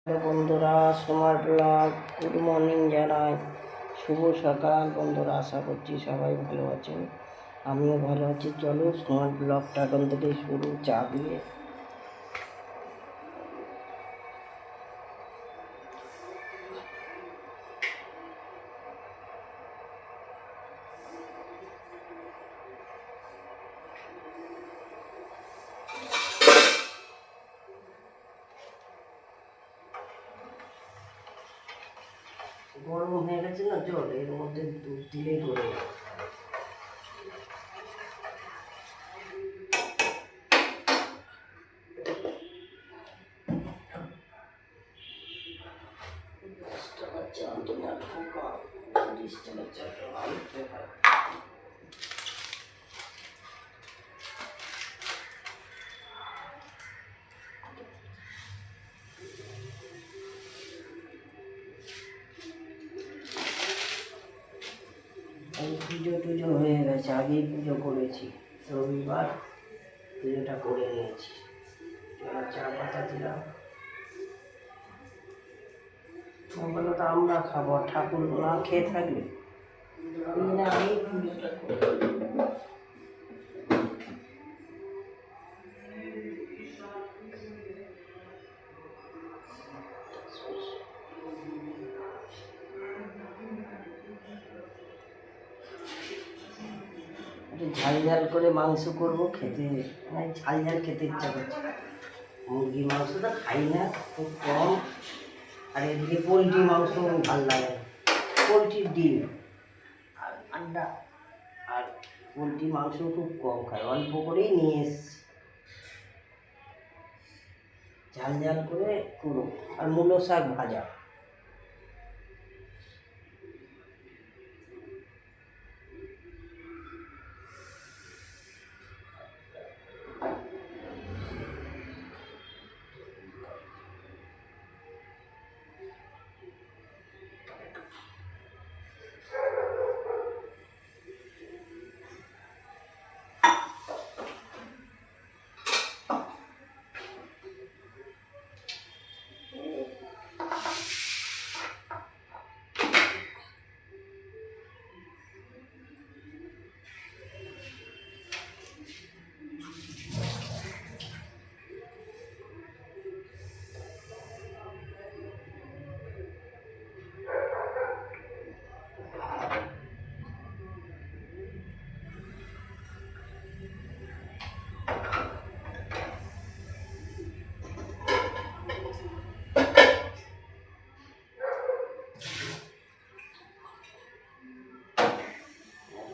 Hello বন্ধুরা, সোমার blog good morning জানাই। শুভ সকাল বন্ধুরা, আশা করছি সবাই ভালো আছেন। আমিও ভালো আছি। চলো সোমার ব্লগটা এখন থেকে শুরু, চা দিয়ে। গরম হয়ে গেছে না জল, এর মধ্যে দুধ দিলেই গড়ে যাবে। চাল তোমার ঠোকা, 30 টাকার চালটা আনতে হয়। পুজো টুজো হয়ে গেছে, আগেই পুজো করেছি, রবিবার পুজোটা করে নিয়েছি। চা পাতা দিলাম। বলো তো আমরা খাবো, ঠাকুর না খেয়ে থাকবে। আমি পুজোটা করি। ঝাল ঝাল করে মাংস করবো, খেতে মানে ঝাল ঝাল খেতে ইচ্ছা করছে। মুরগির মাংসটা খাই না, খুব কম। আর এদিকে পোলট্রি মাংস ভাল লাগে না। পোলট্রির ডিম আর আন্ডা আর পোলট্রি মাংস খুব কম খাই, অল্প করেই নিয়ে এসছি। ঝাল ঝাল করে করো। আর মূলো শাক ভাজা।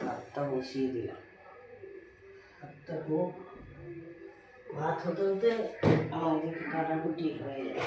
ভাতটা বসিয়ে দিলাম। ভাতটা হোক, ভাত হতে হতে আমার এদিকে কাটাকুটি হয়ে যায়।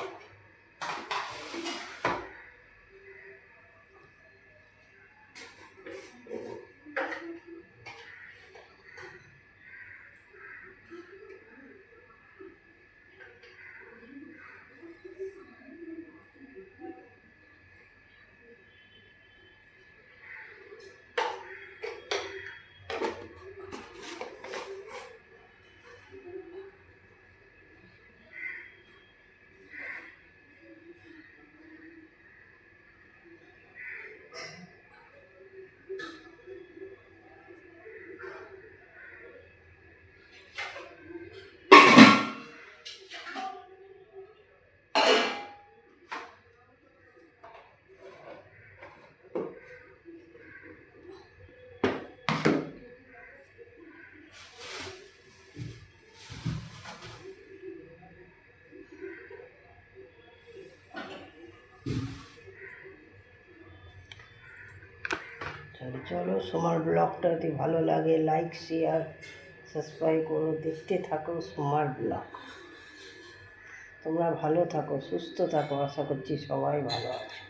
চলো সোমার ব্লগটা যদি ভালো লাগে লাইক শেয়ার সাবস্ক্রাইব করো, দেখতে থাকো সোমার ব্লগ। তোমরা ভালো থাকো, সুস্থ থাকো, আশা করছি সবাই ভালো আছে।